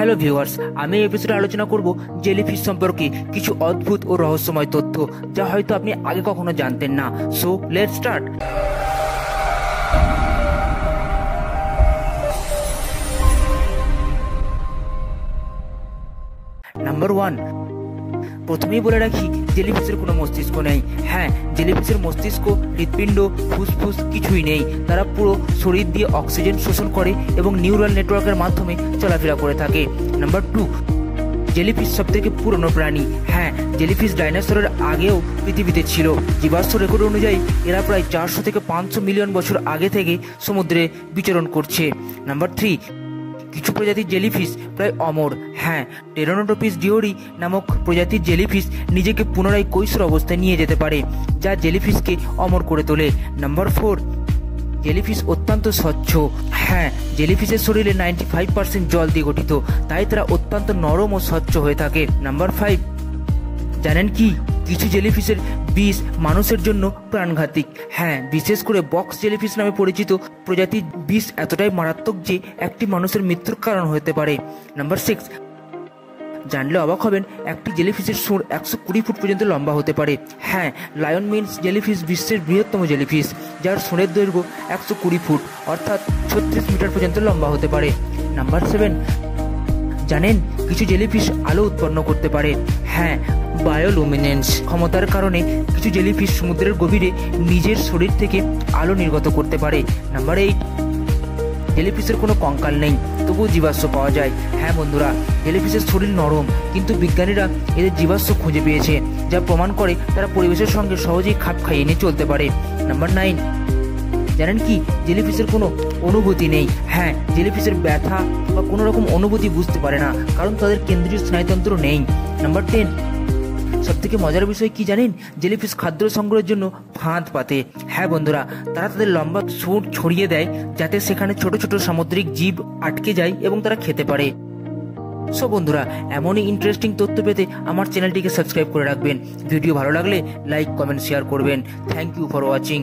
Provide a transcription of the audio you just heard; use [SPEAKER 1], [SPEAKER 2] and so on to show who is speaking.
[SPEAKER 1] Hello viewers, আমি এই এপিসোডে আলোচনা করব জেলিফিশ সম্পর্কে কিছু অদ্ভুত ও রহস্যময় তথ্য যা হয়তো আপনি আগে কখনো জানতেন না। So let's start. নাম্বার 1, প্রথমেই বলে রাখি জেলিফিশের কোনো মস্তিষ্ক নেই। হ্যাঁ, জেলিফিশের মস্তিষ্ক, হৃৎপিণ্ড, ফুসফুস কিছুই নেই। তারা পুরো শরীর দিয়ে অক্সিজেন শোষণ করে এবং নিউরাল নেটওয়ার্কের মাধ্যমে চলাফেরা করে থাকে। নাম্বার 2, জেলিফিশ সবথেকে পুরনো প্রাণী। হ্যাঁ, জেলিফিশ ডাইনোসরের আগেও পৃথিবীতে ছিল। জীবাশ্ম রেকর্ড অনুযায়ী এরা প্রায় 400 থেকে 500 মিলিয়ন বছর আগে থেকে সমুদ্রে বিচরণ করছে। নাম্বার 3, কিছু প্রজাতির জেলিফিশ প্রায় অমর। হ্যাঁ, টেরোনোটোপিস ডিওরি নামক প্রজাতির জেলিফিশ নিজেকে পুনরায় কৈশোর অবস্থায় নিয়ে যেতে পারে, যা জেলিফিশকে অমর করে তোলে। নাম্বার 4, জেলিফিশ অত্যন্ত স্বচ্ছ। হ্যাঁ, জেলিফিশের শরীরে 95% জল দিয়ে গঠিত, তাই তারা অত্যন্ত নরম ও স্বচ্ছ হয়ে থাকে। নাম্বার 5, জানেন কি কিছু জেলিফিশের বিষ মানুষের জন্য প্রাণঘাতী। হ্যাঁ, বিশেষ করে বক্স জেলিফিশ নামে পরিচিত প্রজাতির বিষ এতটাই মারাত্মক যে একটি মানুষের মৃত্যুর কারণ হতে পারে। নাম্বার 6, জানলে অবাক হবেন, একটি জেলিফিশের সুর 120 ফুট পর্যন্ত লম্বা হতে পারে। হ্যাঁ, লায়ন মিন্স জেলিফিশ বিশ্বের বৃহত্তম জেলিফিশ, যার সুরের দৈর্ঘ্য 120 ফুট অর্থাৎ 36 মিটার পর্যন্ত লম্বা হতে পারে। নাম্বার 7, জানেন কিছু জেলিফিশ আলো উৎপন্ন করতে পারে। হ্যাঁ, বায়োলুমিনেন্স ক্ষমতার কারণে কিছু জেলিফিশ সমুদ্রের গভীরে নিজের শরীর থেকে আলো নির্গত করতে পারে। নাম্বার 8, জেলিফিশের কোনো কঙ্কাল নেই, তবুও জীবাশ্ম পাওয়া যায়। হ্যাঁ বন্ধুরা, জেলিফিশের শরীর নরম, কিন্তু বিজ্ঞানীরা এদের জীবাশ্ম খুঁজে পেয়েছে, যা প্রমাণ করে তারা পরিবেশের সঙ্গে সহজেই খাপ খাইয়ে নিয়ে চলতে পারে। নাম্বার 9, জানেন কি জেলিফিশের কোনো অনুভূতি নেই। হ্যাঁ, জেলিফিশের ব্যথা বা কোনো রকম অনুভূতি বুঝতে পারে না, কারণ তাদের কেন্দ্রীয় স্নায়ুতন্ত্র নেই। নাম্বার 10, সবথেকে মজার বিষয় কি জানেন, জেলিফিশ খাদ্য সংগ্রহের জন্য ফাঁদ পাতে। হ্যাঁ বন্ধুরা, তারা তাদের লম্বা সুর ছড়িয়ে দেয় যাতে সেখানে ছোট ছোট সামুদ্রিক জীব আটকে যায় এবং তারা খেতে পারে। সো বন্ধুরা, এমনই ইন্টারেস্টিং তথ্য পেতে আমার চ্যানেলটিকে সাবস্ক্রাইব করে রাখবেন। ভিডিও ভালো লাগলে লাইক, কমেন্ট, শেয়ার করবেন। Thank you for watching.